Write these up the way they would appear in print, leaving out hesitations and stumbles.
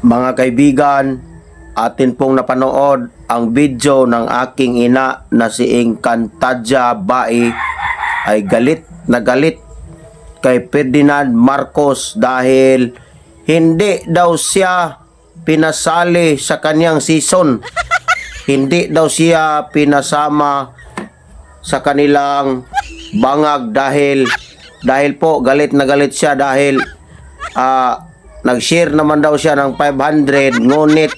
Mga kaibigan, atin pong napanood ang video ng aking ina na si Encantadja Bai ay galit na galit kay Ferdinand Marcos dahil hindi daw siya pinasali sa kanyang season. Hindi daw siya pinasama sa kanilang bangag dahil po galit na galit siya dahil nag-share naman daw siya ng 500 ngunit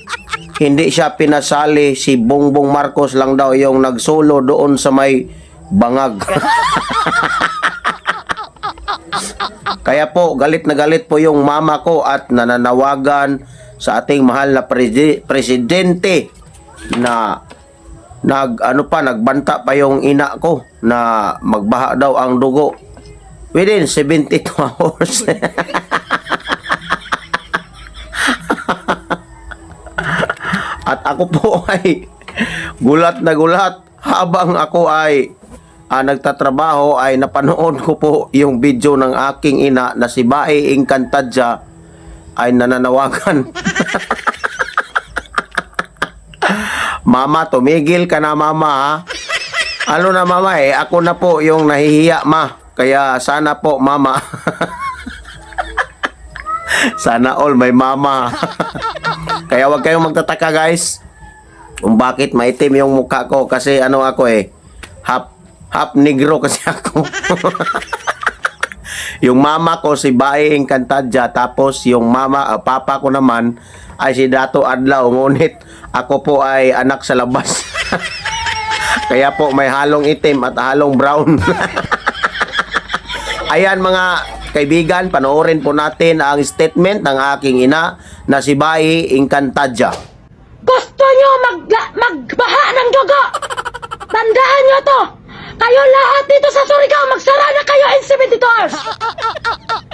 hindi siya pinasali. Si Bongbong Marcos lang daw yung nagsolo doon sa may bangag. Kaya po galit na galit po yung mama ko at nananawagan sa ating mahal na presidente na nagbanta pa yung ina ko na magbaha daw ang dugo within 72 hours. At ako po ay gulat na gulat habang ako ay nagtatrabaho ay napanood ko po yung video ng aking ina na si Bai Encantadja ay nananawagan. Mama, tumigil ka na mama ha. Ano na mama ako na po yung nahihiya ma. Kaya sana po mama. Sana all may mama. Kaya wag kayong magtataka guys kung bakit maitim yung mukha ko kasi ako half negro kasi ako. Yung mama ko si Bai Encantadja tapos yung papa ko naman ay si Dato Adlaw ngunit ako po ay anak sa labas. Kaya po may halong itim at halong brown. Ayan mga kaibigan, panoorin po natin ang statement ng aking ina na si Bai Encantadja. Gusto nyo magbaha ng dugo? Tandaan nyo to! Kayo lahat dito sa Surigao, magsara na kayo in 72 hours!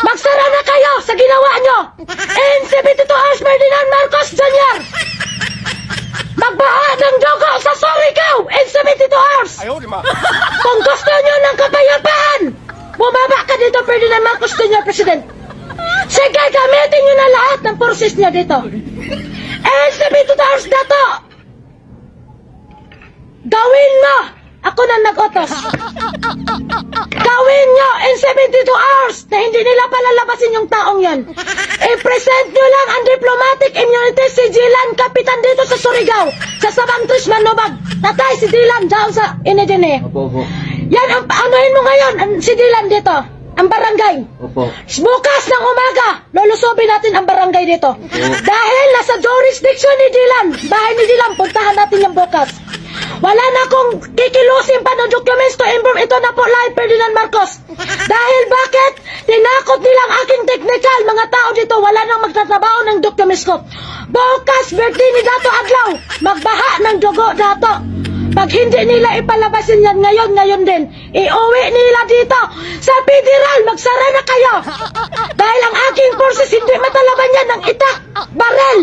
Magsara na kayo sa ginawa nyo! In 72 hours, Ferdinand Marcos Jr. Magbaha ng dugo sa Surigao in 72 hours! Kung gusto nyo ng kapayapaan, bumaba ka dito, Ferdinand Marcos Jr. President. Sige, gamitin nyo na lahat ng forces nyo dito. And 72 hours na to. Gawin mo. Ako na nag-utos. Gawin nyo in 72 hours na hindi nila palalabasin yung taong yan. I-present nyo lang ang diplomatic immunity si Dylan, kapitan dito sa Surigao. Sa Sabang Trish Manobag. Tatay si Dylan dyan sa Inedine. Opo. Yan, anuhin mo ngayon si Dylan dito. Ang barangay. Opo. Bukas ng umaga, lulusubin natin ang barangay dito. Dahil nasa jurisdiction ni Dylan, bahay ni Dylan, puntahan natin yung bukas. Wala na akong kikilusin pa ng documents to improve. Ito na po live, Ferdinand Marcos. Dahil bakit? Tinakot nilang aking technical. Mga tao dito, wala nang magtatrabaho ng documents ko. Bukas, birthday ni Dato Adlaw. Magbaha ng dugo, Dato. Pag hindi nila ipalabasin yan ngayon din, iuwi nila dito sa federal, magsara na kayo. Dahil ang aking forces hindi matalaban yan ng itak, barel.